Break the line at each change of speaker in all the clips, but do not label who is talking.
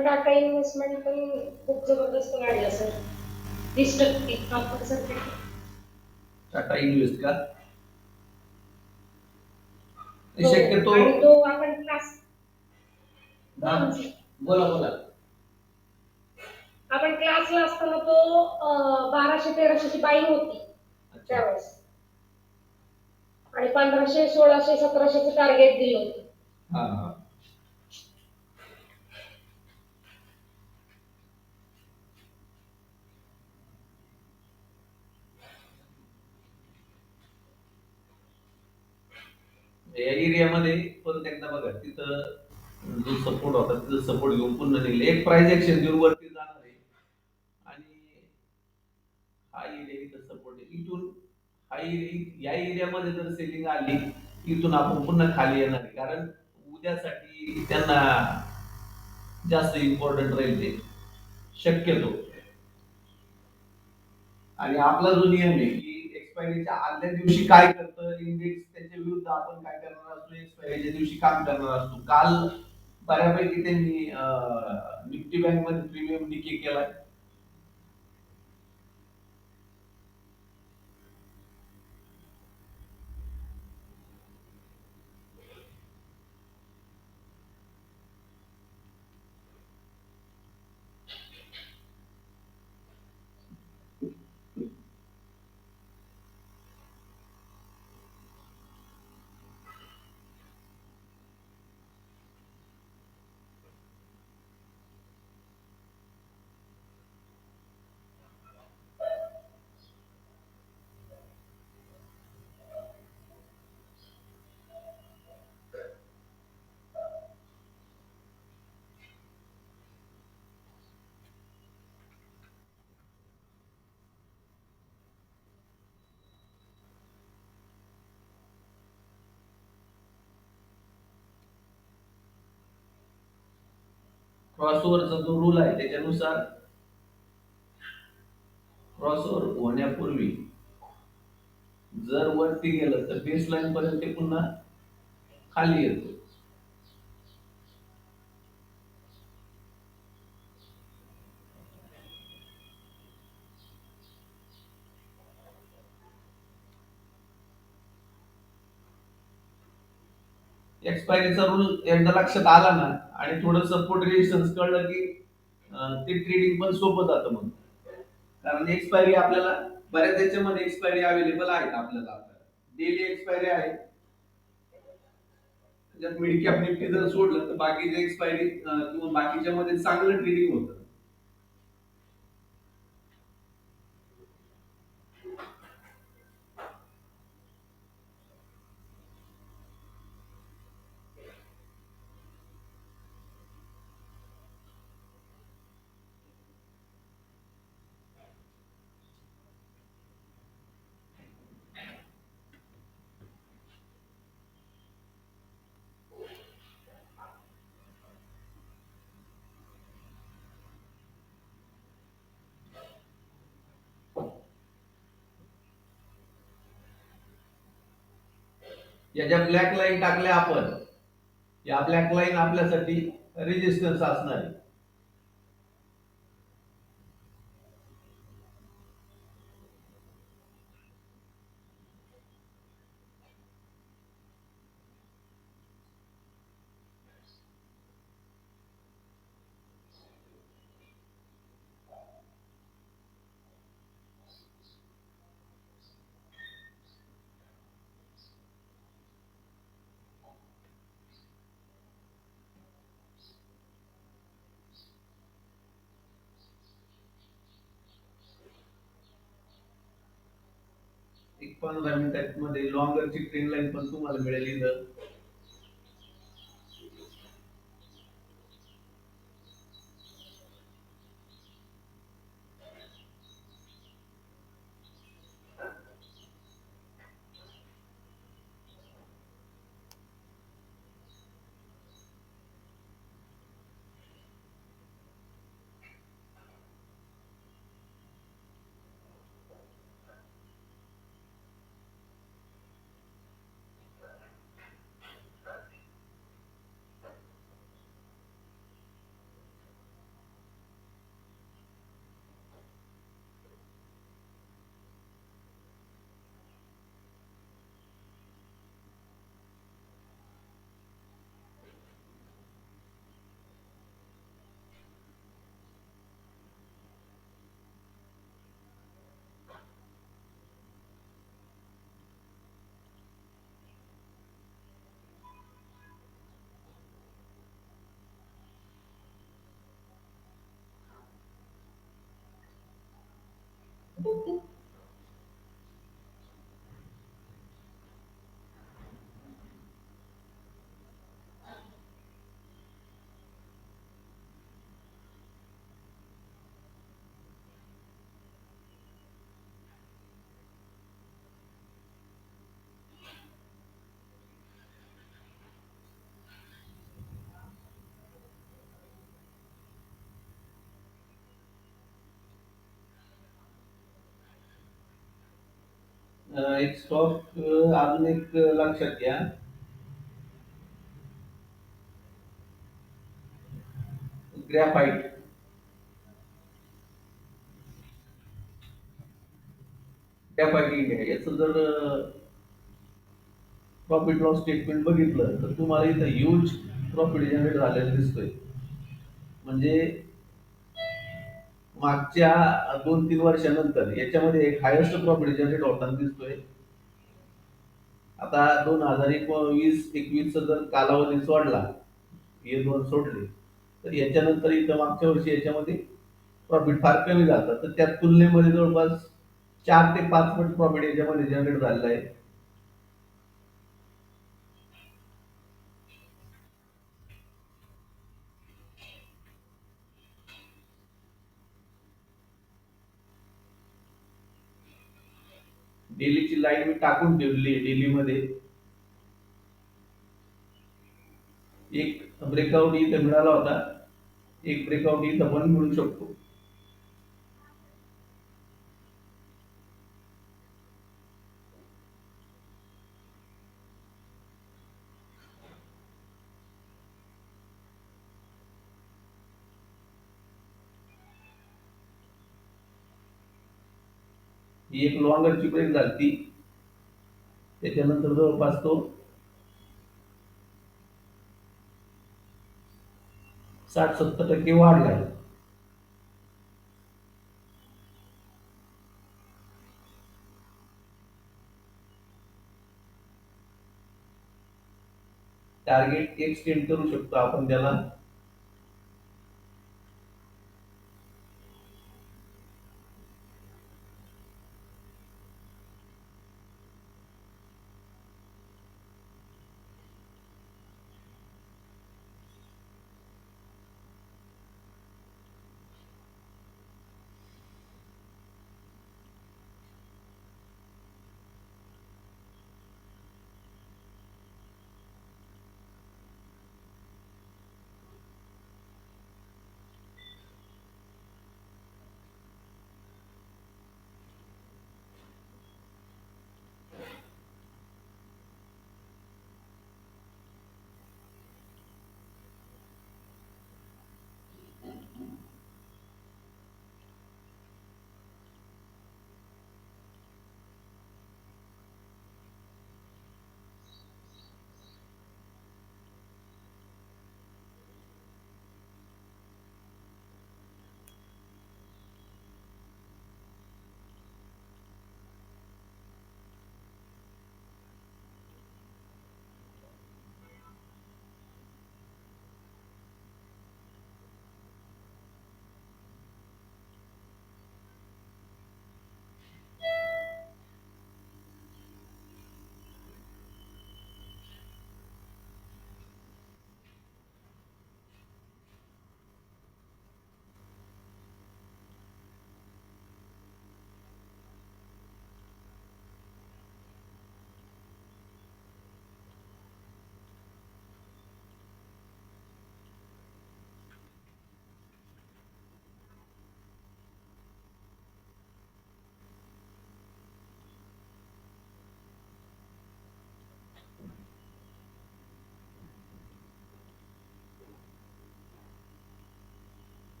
कारण टाटा इन्व्हेस्टमेंट पण खूप जबरदस्त वाढलं सर, 30% कंपल्सरी.
टाटा इन्व्हेस्ट का?
हो.
शक्यतो.
आणि तो आपण क्लास,
हा,
बोला ना सर.
बोला बोला.
आपण क्लासला असताना तो 1200-1300 बाई होती
अच्छा.
त्यावेळेस, आणि 1500-1600-1700 टार्गेट दिलं होतं.
हा हा. या एरियामध्ये परत एकदा बघा, तिथं जो सपोर्ट होता तिथं सपोर्ट घेऊन पुन्हा निघले, एक प्राइस एक्शन देऊन वरती जाणार आहे. आणि हा एरिया इथं सपोर्ट आहे, इथून हा या एरियामध्ये जर सेलिंग आली, इथून आपण पुन्हा खाली येणार आहे. कारण उद्यासाठी त्यांना जास्त इम्पॉर्टंट राहील ते, शक्यतो. आणि आपला जो नियम आहे की एक्सपायरीच्या आदल्या दिवशी काय करतं इंडेक्स, त्याच्या विरुद्ध आपण काय करणार असतो, एक्सपायरीच्या दिवशी काम करणार असतो. काल बऱ्यापैकी त्यांनी निफ्टी बँक मध्ये प्रीमियम डिके केलाय. क्रॉसओव्हरचा जो रूल आहे त्याच्यानुसार क्रॉसओव्हर होण्यापूर्वी जर वरती गेलं तर बेसलाईन पर्यंत ते पुन्हा खाली येतो. एक्सपायरीचा रूल एकदा लक्षात आला ना, आणि थोडं सपोर्ट रेजिस्टन्स कळलं की ते ट्रेडिंग पण सोपं जातं मग. कारण एक्सपायरी आपल्याला बऱ्याच याच्यामध्ये एक्सपायरी अवेलेबल आहेत आपल्याला. आता डेली एक्सपायरी आहे, त्याच्यात मिड कॅप निफ्टी जर सोडलं तर बाकीचे एक्सपायरी किंवा बाकीच्या मध्ये चांगलं ट्रेडिंग होतं. या ज्या ब्लॅक लाईन टाकल्या आपण, या ब्लॅक लाईन आपल्यासाठी रेजिस्टन्स असणार आहे. एक 15 मिनिटांमध्ये लॉंगरची ट्रेन लाईन पण तुम्हाला मिळेल इथं. एक स्टॉक अजून एक लक्षात घ्या. ग्रॅफाइट. ग्रॅफाइट इंडिया याचं जर प्रॉफिट लॉस स्टेटमेंट बघितलं तर तुम्हाला इथं ह्यूज प्रॉफिट जनरेट झालेला दिसतोय. म्हणजे मागच्या 2-3 वर्षानंतर याच्यामध्ये एक हायेस्ट प्रॉफिट जनरेट होताना दिसतोय. आता 2020-21 जर कालावधी सोडला, हे दोन सोडले, तर याच्यानंतर इथं मागच्या वर्षी याच्यामध्ये प्रॉफिट फार कमी झालं, तर त्या तुलनेमध्ये जवळपास 4 ते 5 पट प्रॉफिट याच्यामध्ये जनरेट झालेला आहे. डेलीची लाईन मी टाकून ठेवली आहे. डेलीमध्ये एक ब्रेकआउट इथं मिळाला होता, एक ब्रेकआउट इथं पण मिळू शकतो. ही एक लॉंगरची ब्रेक झाली, त्याच्यानंतर जवळपास तो 60-70% वाढलाय. टार्गेट एक्सटेंड करू शकतो आपण त्याला.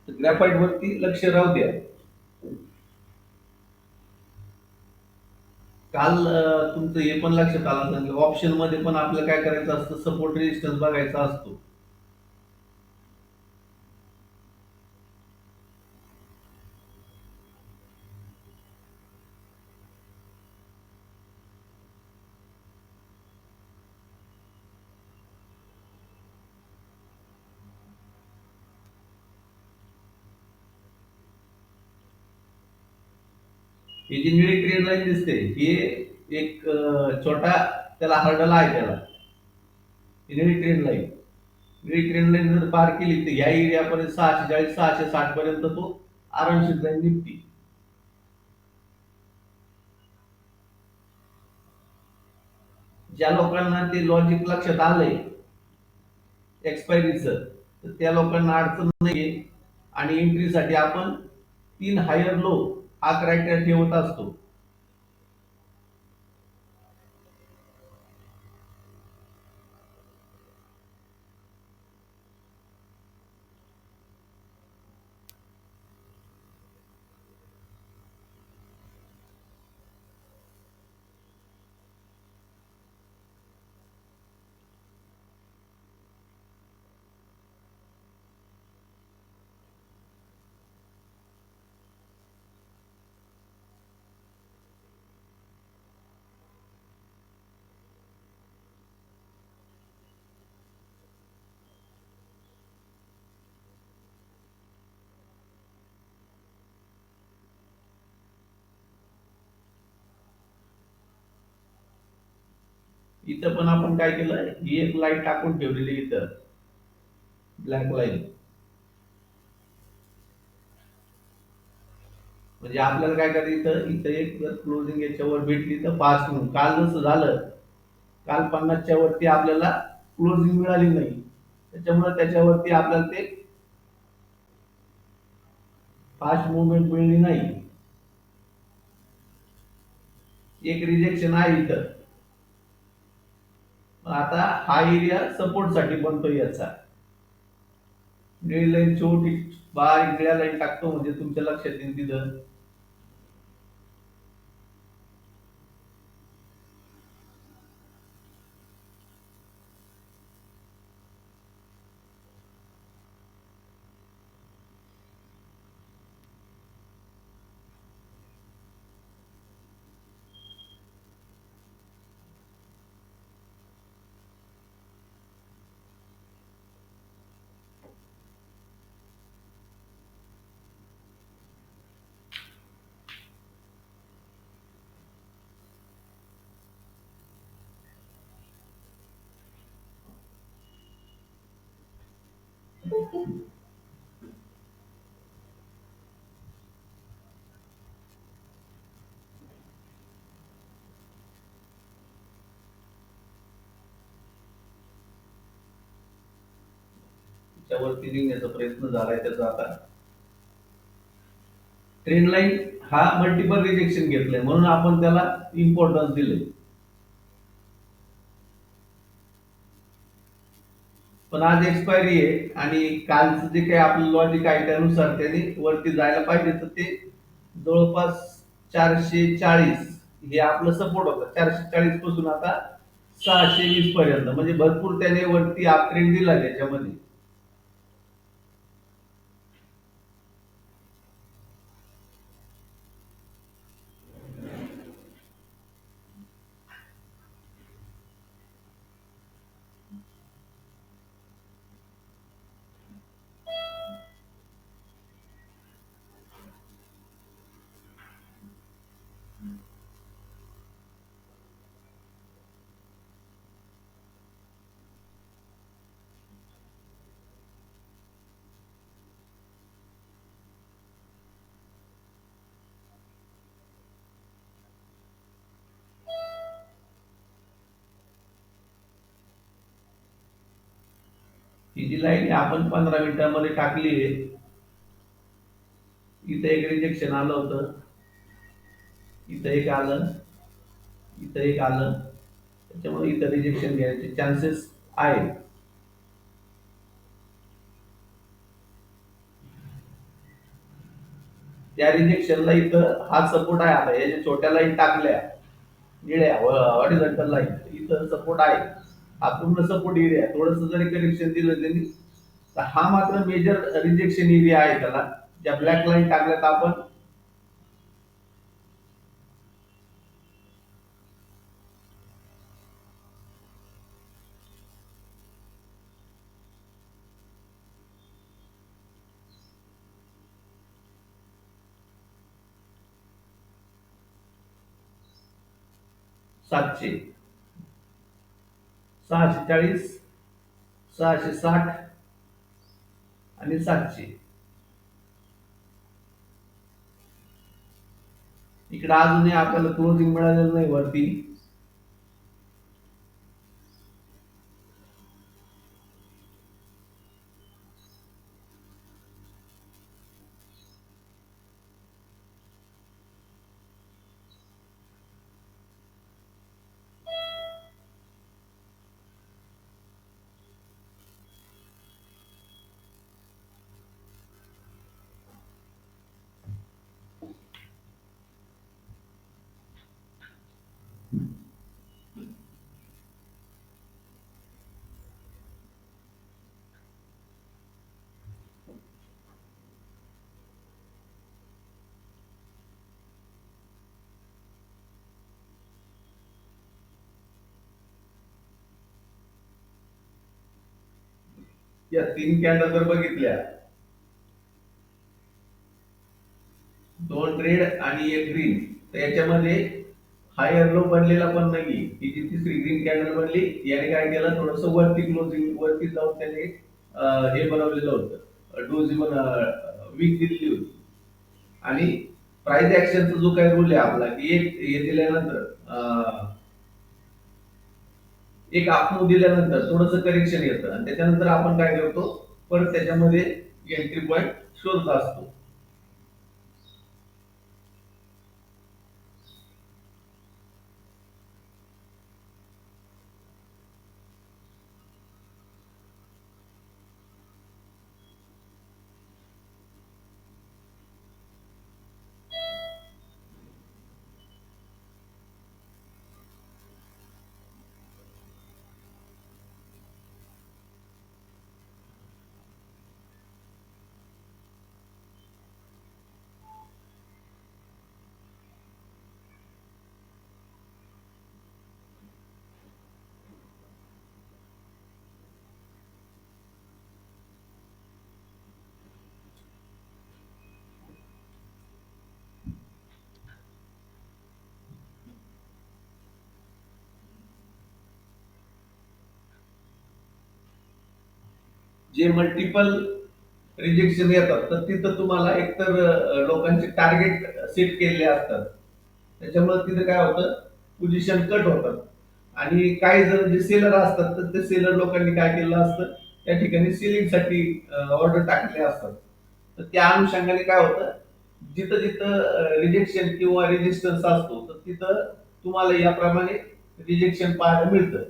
ग्रॅफाइट वरती लक्ष राहू द्या. काल तुमचं हे पण लक्षात आलं असेल की ऑप्शन मध्ये पण आपल्याला काय करायचं असतं, सपोर्ट रेजिस्टन्स बघायचा असतो. ही जी निळी ट्रेन लाईन दिसते ही एक छोटा त्याला हर्डल आहे त्याला. ही निळी ट्रेन लाईन, निळी ट्रेन लाईन जर पार केली तर या एरियापर्यंत 640 660 पर्यंत तो आरामशीर जाईल निफ्टी. ज्या लोकांना ते लॉजिक लक्षात आलंय एक्सपायरीचं, तर त्या लोकांना अडचण नाहीये. आणि एंट्रीसाठी आपण 3 हायर लो हा क्रायटेरिया ठेवत असतो. इथं पण आपण काय केलं, ही एक लाईन टाकून ठेवलेली इथं ब्लॅक लाईन. म्हणजे आपल्याला काय करायचं, इथं इथं एक जर क्लोजिंग याच्यावर भेटली तर 5 म्हणून, काल जसं झालं, काल 50च्या वरती आपल्याला क्लोजिंग मिळाली नाही, त्याच्यामुळे त्याच्यावरती आपल्याला ते फास्ट मुवमेंट मिळली नाही. एक रिजेक्शन आहे इथं. आता हा एरिया सपोर्ट साठी बनतोय याचा. निळी लाईन छोटी बारीक निळ्या लाईन टाकतो म्हणजे तुमच्या लक्षात येईल तिथं. त्यावरती निघण्याचा प्रयत्न झालाय त्याचा. आता ट्रेंड लाईन हा मल्टिपल रिजेक्शन घेतलंय म्हणून आपण त्याला इम्पॉर्टन्स दिलंय. पण आज एक्सपायरी आहे आणि कालचं जे काही आपलं लॉजिक आहे त्यानुसार त्याने वरती जायला पाहिजे, तर ते जवळपास 440 हे आपलं सपोर्ट होतं. 440 पासून आता 620 पर्यंत, म्हणजे भरपूर त्याने वरती अपट्रेंड दिला त्याच्यामध्ये. ही जी लाईन आपण 15 मिनिटांमध्ये टाकली आहे, इथं एक रिजेक्शन आलं होतं, इथं एक आलं, इथं एक आलं, त्याच्यामुळे इथं रिजेक्शन घ्यायचे चान्सेस आहेत. त्या रिजेक्शनला इथं हा सपोर्ट आहे. आता याच्या छोट्या लाईन टाकल्या निळ्या हॉरिझॉन्टल लाईन, इथं सपोर्ट आहे. हा पूर्ण सपोर्ट एरिया. थोडस जरी करेक्शन दिलं त्यांनी तर हा मात्र मेजर रिजेक्शन एरिया आहे त्याला. ज्या ब्लॅक लाईन टाकल्यात आपण, 700, 640, 660 आणि 700. इकडे अजूनही आपल्याला क्लोजिंग मिळालेलं नाही वरती. या 3 कॅन्डल जर बघितल्या, 2 रेड आणि 1 ग्रीन, तर याच्यामध्ये हायर लो बनलेला पण नाही. ही जी तिसरी ग्रीन कॅन्डल बनली, याने काय केलं, थोडस वरती क्लोजिंग वरती जाऊन त्याने हे बनवलेलं होतं, डोजी वीक दिलेली होती. आणि प्राइस ऍक्शनचा जो काही रूल आहे आपला, की एक हे दिल्यानंतर एक आपमूव दिल्यानंतर थोडंसं करेक्शन येतं आणि त्याच्यानंतर आपण काय करतो, परत त्याच्यामध्ये एंट्री पॉईंट शोधत असतो. जे मल्टिपल रिजेक्शन येतात, तर तिथं तुम्हाला एकतर लोकांचे टार्गेट सेट केलेले असतात, त्याच्यामुळे तिथे काय होतं, पोझिशन कट होतात. आणि काही जण जे सेलर असतात, तर ते सेलर लोकांनी काय केलं असतं, त्या ठिकाणी सेलिंग साठी ऑर्डर टाकले असतात. तर त्या अनुषंगाने काय होतं, जिथं जिथं रिजेक्शन किंवा रेजिस्टन्स असतो, तर तिथं तुम्हाला याप्रमाणे रिजेक्शन पाहायला मिळतं.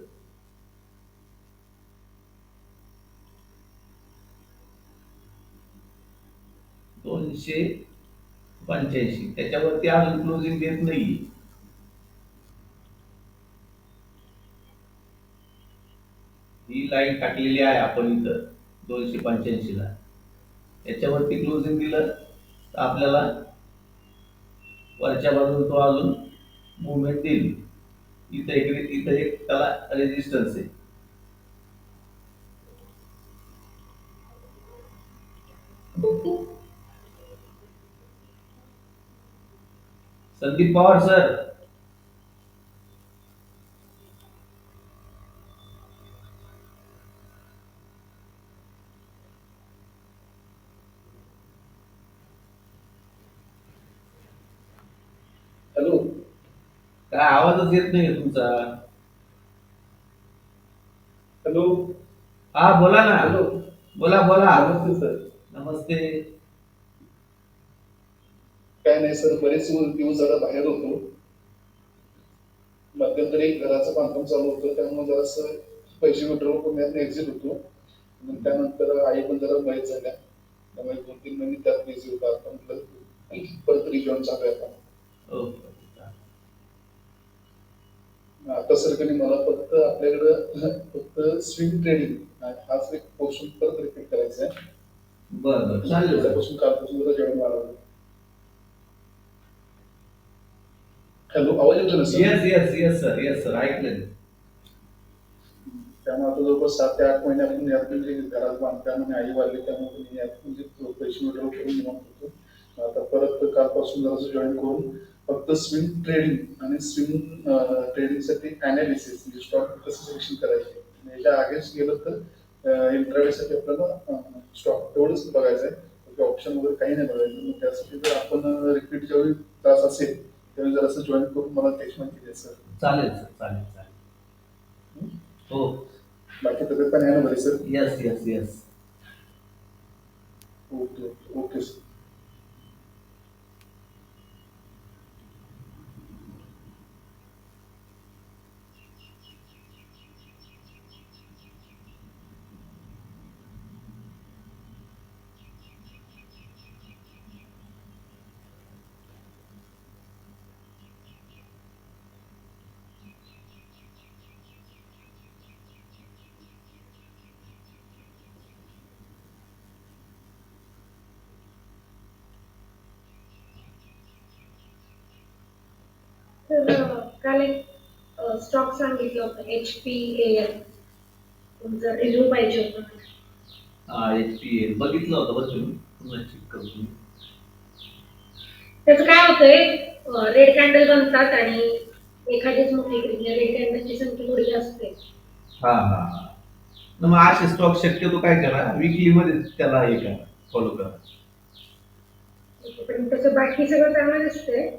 285 त्याच्यावरती अजून क्लोजिंग देत नाही. ही लाईन टाकलेली आहे आपण इथं 285 ला, याच्यावरती क्लोजिंग दिलं तर आपल्याला वरच्या बाजून तो अजून मुवमेंट देईल. इथं एक त्याला रेजिस्टन्स आहे. संदीप पवार सर,
हॅलो,
काय आवाजच येत नाही तुमचा.
हॅलो,
हा बोला ना.
हॅलो.
बोला बोला.
नमस्ते सर.
नमस्ते.
काय नाही सर, बरेच दिवस जरा बाहेर होतो. मध्यंतरी घराचं बांधकाम चालू होतं, त्यामुळे जरासं पैसे विड्रॉ करून एक्झिट होतो. आणि त्यानंतर आई पण जरा बरेच झाल्या, त्यामुळे 2-3 महिने त्यात बिझी होता. आता म्हटलं परत रिजॉईन चालू आहे आता.
ओके.
आता सर कधी मला फक्त आपल्याकडं फक्त स्विंग ट्रेडिंग हाच एक पोर्शन परत रिपीट करायचा आहे.
बरं बरं चालेल.
त्यापासून कालपासून जरा जॉईन व्हावं. हॅलो, आवाज येतो ना sir?
Yes yes yes sir, yes sir, ऐकलं.
त्यामुळे आता जवळपास 7 ते 8 महिने आपण यात म्हणजे घरात बांधकाम आणि आई वाढली, त्यामुळे मी यात म्हणजे पैसे विड्रॉ करून निवांत होतो. आता परत कालपासून जरासं जॉईन करून फक्त स्विंग ट्रेडिंग आणि स्विंग ट्रेडिंगसाठी अनालिसिस म्हणजे स्टॉक कसं सिलेक्शन करायचे आणि याच्या अगेन्स्ट गेलं तर इंट्राडेसाठी आपल्याला स्टॉक तेवढंच बघायचं आहे, ऑप्शन वगैरे काही नाही बघायचं. मग त्यासाठी जर आपण रिपीट ज्यावेळी तास असेल त्यावेळी जर असं जॉईन करून मला त्याची माहिती द्या सर.
चालेल सर, चालेल चालेल. हो.
बाकी तब्येत पण आहे ना बरी sir?
Yes yes yes.
Okay okay okay sir.
तर काल एक स्टॉक सांगितलं होतं HPAL, तुमचा रिव्ह्यू पाहिजे होता.
हा, HPAL बघितलं होतं बरं तुम्ही, पुन्हा चेक करतो.
त्याचं काय होतंय, रेड कॅन्डल बनतात आणि एखादीच मोठी रेड कॅन्डलची संख्या थोडी असते.
हा हा हा. मग असे स्टॉक शक्यतो काय करा, विकली मध्ये त्याला हे करा, फॉलो करा.
पण तसं बाकी सगळं चांगलं दिसतंय.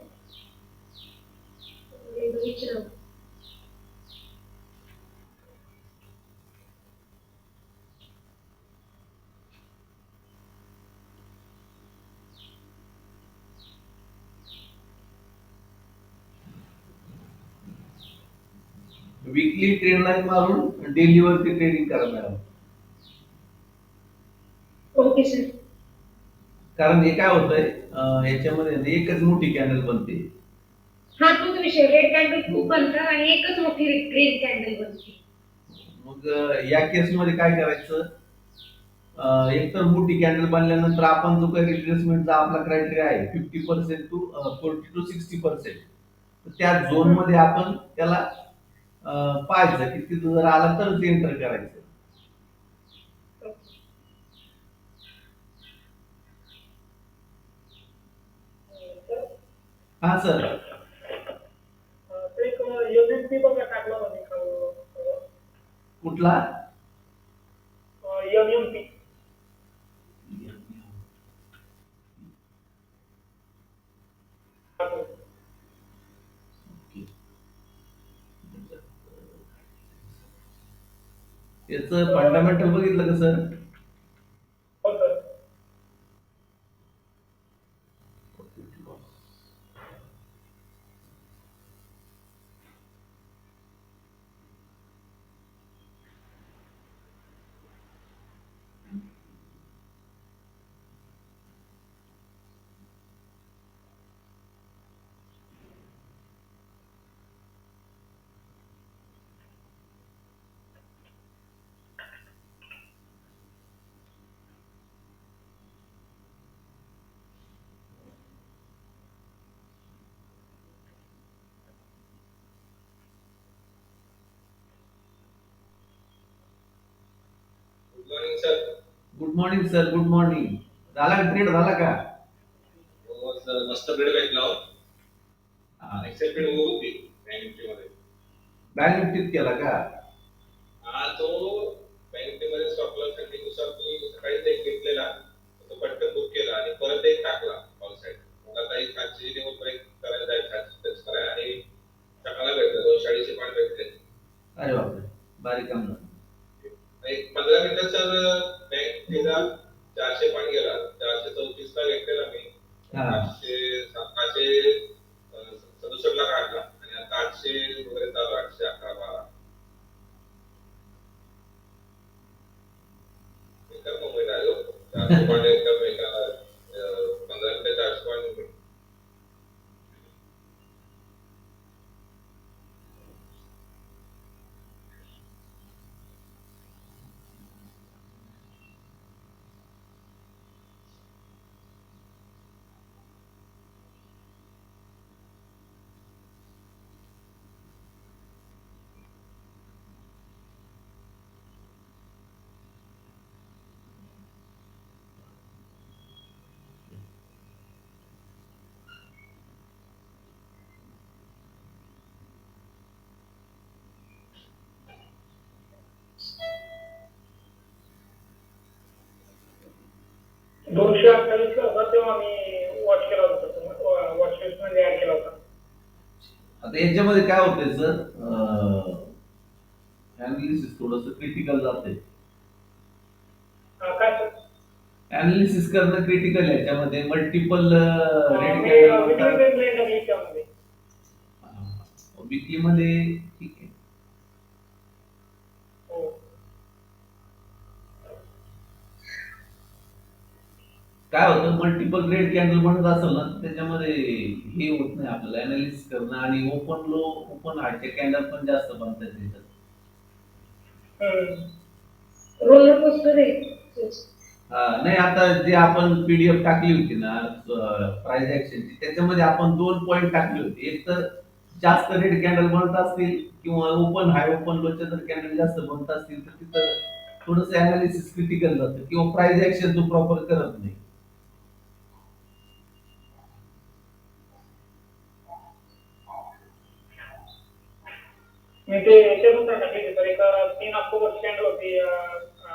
विचारा.
विकली ट्रेंड लाईन मारून डेली वरती ट्रेडिंग करा मॅडम.
Okay sir.
कारण हे काय होतंय, याच्यामध्ये ना एकच मोठी कॅन्डल बनते.
हा तोच विषय, रेड कॅन्डल खूप बनतात आणि एकच मोठी ग्रीन कॅन्डल बनते.
मग या केस मध्ये काय करायचं, एकतर मोठी कॅन्डल बनल्यानंतर आपण जो काही रिट्रेसमेंटचा आपला क्रायटेरिया आहे 50% टू 40 to 60%, त्या झोन मध्ये आपण त्याला पाहायचं की तिथं जर आला तरच एंटर करायचं. हा सर.
एक एमएमपी बघा टाकला होता.
कुठला?
एमएमपी.
याचं फंडामेंटल बघितलं का सर?
हो sir.
Good morning sir.
Good morning sir, good morning. झाला ट्रेड झाला का?
हो सर, मस्त ट्रेड भेटला हो. एक्सेप्टेड होती बँक निफ्टीमध्ये.
बँक निफ्टीत केला का?
हा, तो बँक निफ्टीमध्ये स्टॉप लॉस नुसार तुम्ही सकाळीच एक घेतलेला, तो पटकन बुक केला आणि परत एक टाकला कॉल साईड. मग आता एक 700 लेवल ब्रेक करायला जायचं, 700 टच करायला आणि टाकायला भेटलं 240 पॉईंट भेटले.
अरे बापरे, बारीक काम झालं.
एक 15 मिनिटात सर बँक निफ्टीचा 400 पॉईंट गेला. 434 ला घेतलेला मी, 767 ला काढला आणि आता 800 वगैरे चालू, 811 12. एकदम मुंबईत आलो 400 पॉईंट एकदम एका 15 मिनिटात 400 पॉईंट.
228 ला होता तेव्हा मी वॉच केला होता, वॉच लिस्ट मध्ये ऍड केला होता.
आता याच्यामध्ये काय होतंय सर, अनालिसिस थोडस क्रिटिकल जाते.
काय सर?
अनालिसिस करणं क्रिटिकल आहे. याच्यामध्ये मल्टिपल रेड
मी
कॅन्डल
विक्री
म्हणतात.
ट्रेंड लाईन टाकली त्यामध्ये.
विकली मध्ये ठीक आहे.
हो.
काय होतं, मल्टिपल रेड कॅन्डल म्हणत असेल ना, तर त्याच्यामध्ये हे होत नाही आपल्याला अनालिसिस करणं, आणि ओपन लो ओपन हायचे कॅन्डल पण जास्त बनतात त्याच्यात.
रोलर कोस्टर आहे.
नाही, आता जे आपण पीडीएफ टाकली होती ना प्राइस ऍक्शनची, त्याच्यामध्ये आपण 2 पॉईंट टाकले होते. एक तर जास्त रेड कॅन्डल बनत असतील किंवा ओपन हाय ओपन लोच्या जर कॅन्डल जास्त बनत असतील तर तिथं थोडंसं अनालिसिस क्रिटिकल जातं, किंवा प्राइस ऍक्शन तो प्रॉपर करत नाही.
मी ते याच्यानुसार टाकली सर. एक 3 ऑक्टोबर कॅन्डल होती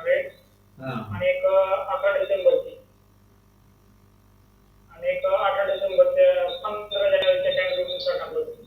रेड,
हा.
आणि एक 11 डिसेंबरची, आणि एक 18 डिसेंबरच्या 15 जानेवारीच्या कॅन्डल नुसार टाकलं होतं.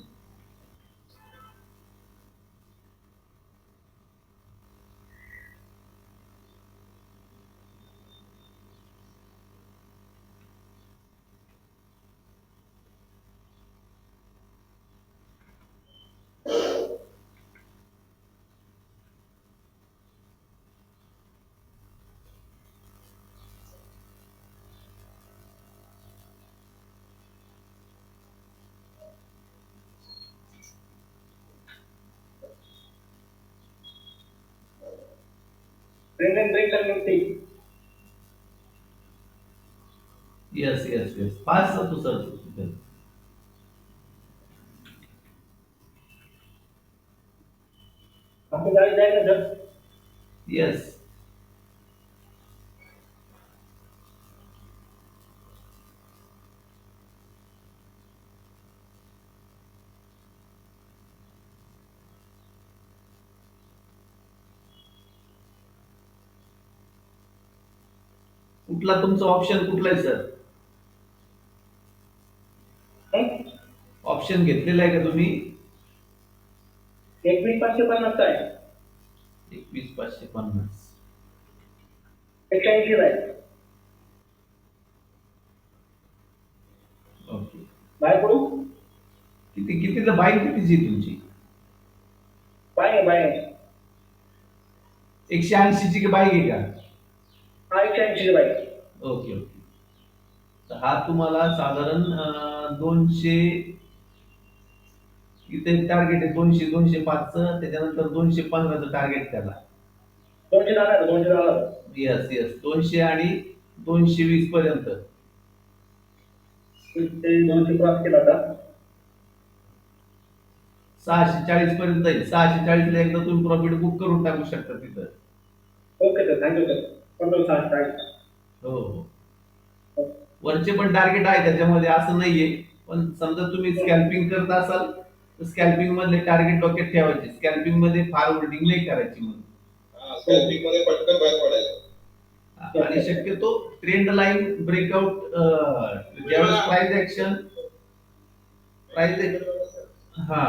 Brendan Brinker Nifty.
Yes yes yes, पाच जातो सर.
आपको गाड़ी जाएगा सर?
येस. कुठला तुमचा ऑप्शन कुठला आहे सर? ऑप्शन घेतलेला आहे का तुम्ही?
21,550 आहे.
21,550.
180 आहे.
ओके.
बाय करू?
कितीचं बाय कितीची आहे तुमची?
बाय
180 ची की बाय आहे का?
हा 180 बाय.
Okay okay. तर हा तुम्हाला साधारण 200, इथे टार्गेट आहे 200 205चं, त्याच्यानंतर 215चं टार्गेट त्याला.
200
येस येस, 200 आणि 220 पर्यंत.
ते 200 क्रॉस केला होता.
640 पर्यंत आहे. 640 ला एकदा तुम्ही प्रॉफिट बुक करून टाकू शकता तिथं.
Okay sir, thank you sir. 15,600.
हो हो. वरचे पण टार्गेट आहे त्याच्यामध्ये, असं नाहीये. पण समजा तुम्ही स्कॅल्पिंग करत असाल तर स्कॅल्पिंग मधले टार्गेट डोक्यात ठेवायचे. स्कॅल्पिंग मध्ये फार होल्डिंग नाही करायची मग.
स्कॅल्पिंग मध्ये पटकन बाहेर पडायचं.
आणि शक्यतो ट्रेंड लाईन ब्रेकआउट, ज्यावेळेस प्राइस ऍक्शन, हा